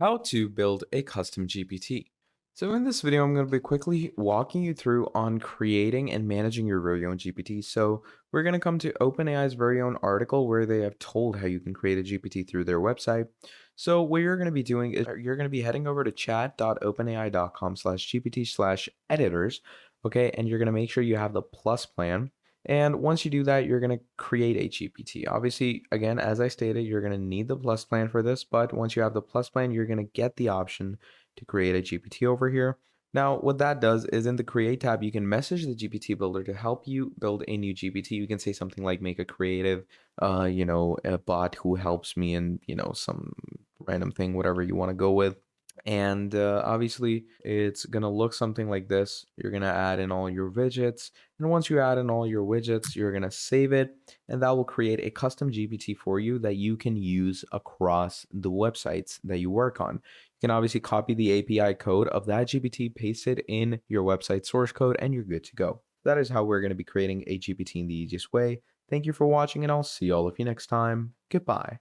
How to build a custom GPT. So in this video, I'm going to be quickly walking you through on creating and managing your very own GPT. So we're going to come to OpenAI's very own article where they have told how you can create a GPT through their website. So what you're going to be doing is you're going to be heading over to chat.openai.com/GPT/editors. Okay. And you're going to make sure you have the plus plan. And once you do that, you're going to create a GPT. Obviously, again, as I stated, you're going to need the plus plan for this, but once you have the plus plan, you're going to get the option to create a GPT over here. Now, what that does is in the create tab, you can message the GPT builder to help you build a new GPT. You can say something like make a creative, a bot who helps me in, some random thing, whatever you want to go with. And obviously, it's going to look something like this. You're going to add in all your widgets. And once you add in all your widgets, you're going to save it. And that will create a custom GPT for you that you can use across the websites that you work on. You can obviously copy the API code of that GPT, paste it in your website source code, and you're good to go. That is how we're going to be creating a GPT in the easiest way. Thank you for watching, and I'll see all of you next time. Goodbye.